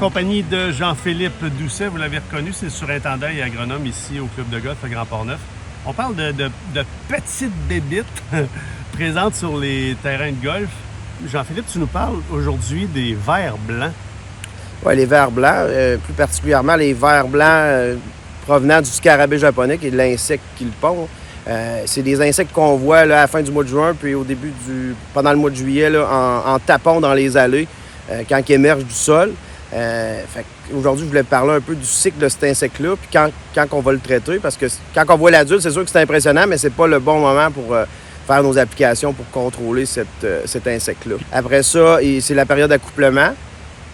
compagnie de Jean-Philippe Doucet, vous l'avez reconnu, c'est le surintendant et agronome ici au Club de golf à Grand Port-Neuf. On parle de petites bébites présentes sur les terrains de golf. Jean-Philippe, tu nous parles aujourd'hui des vers blancs. Oui, les vers blancs, plus particulièrement les vers blancs provenant du scarabée japonais, qui est l'insecte qui le pond. C'est des insectes qu'on voit là, à la fin du mois de juin, puis au début pendant le mois de juillet, là, en tapant dans les allées, quand ils émergent du sol. Aujourd'hui, je voulais parler un peu du cycle de cet insecte-là, puis quand on va le traiter, parce que quand on voit l'adulte, c'est sûr que c'est impressionnant, mais c'est pas le bon moment pour faire nos applications pour contrôler cet insecte-là. Après ça, c'est la période d'accouplement.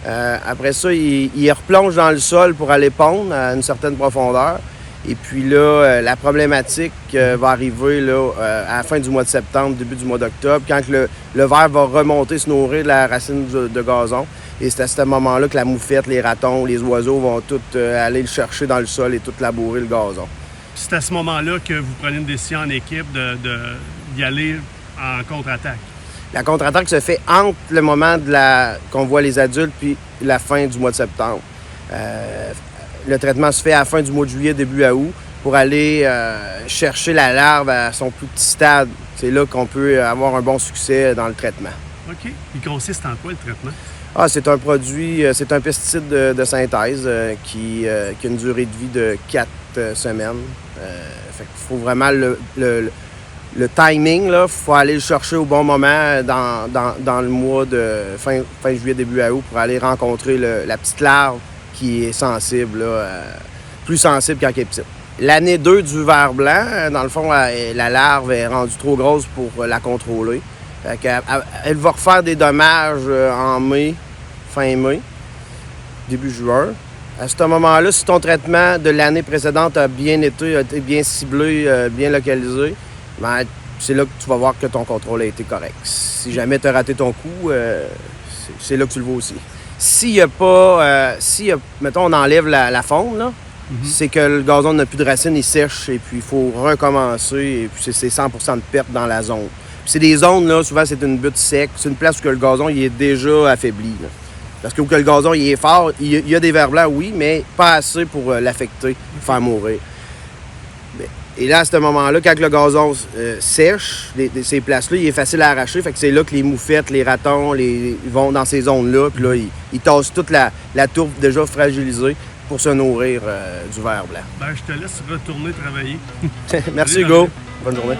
Après ça, il replonge dans le sol pour aller pondre à une certaine profondeur. Et puis là, la problématique va arriver là, à la fin du mois de septembre, début du mois d'octobre, quand le ver va remonter, se nourrir de la racine de gazon. Et c'est à ce moment-là que la moufette, les ratons, les oiseaux vont tous aller le chercher dans le sol et tout labourer le gazon. C'est à ce moment-là que vous prenez une décision en équipe d'y aller en contre-attaque. La contre-attaque se fait entre le moment qu'on voit les adultes puis la fin du mois de septembre. Le traitement se fait à la fin du mois de juillet, début août, pour aller chercher la larve à son plus petit stade. C'est là qu'on peut avoir un bon succès dans le traitement. OK. Il consiste en quoi, le traitement? C'est un produit, c'est un pesticide de synthèse qui a une durée de vie de 4 semaines. Fait qu'il faut vraiment le timing, il faut aller le chercher au bon moment dans le mois de fin juillet, début août pour aller rencontrer la petite larve qui est sensible, plus sensible quand elle est petite. L'année 2 du ver blanc, dans le fond, la larve est rendue trop grosse pour la contrôler. Elle va refaire des dommages en mai, fin mai, début juin. À ce moment-là, si ton traitement de l'année précédente a été bien ciblé, bien localisé, ben, c'est là que tu vas voir que ton contrôle a été correct. Si jamais tu as raté ton coup, c'est là que tu le vois aussi. S'il n'y a pas, mettons, on enlève la faune, là, c'est que le gazon n'a plus de racines, il sèche et puis il faut recommencer et puis c'est 100% de perte dans la zone. Puis c'est des zones, là, souvent c'est une butte sec, c'est une place où le gazon il est déjà affaibli. Là. Parce que où que le gazon il est fort, il y a des vers blancs, oui, mais pas assez pour l'affecter, le faire mourir. Et là, à ce moment-là, quand le gazon sèche, ces places-là, il est facile à arracher. Fait que c'est là que les moufettes, les ratons, ils vont dans ces zones-là. Puis là, ils tassent toute la tourbe déjà fragilisée pour se nourrir du ver blanc. Ben, je te laisse retourner travailler. Merci, Hugo. Bonne journée.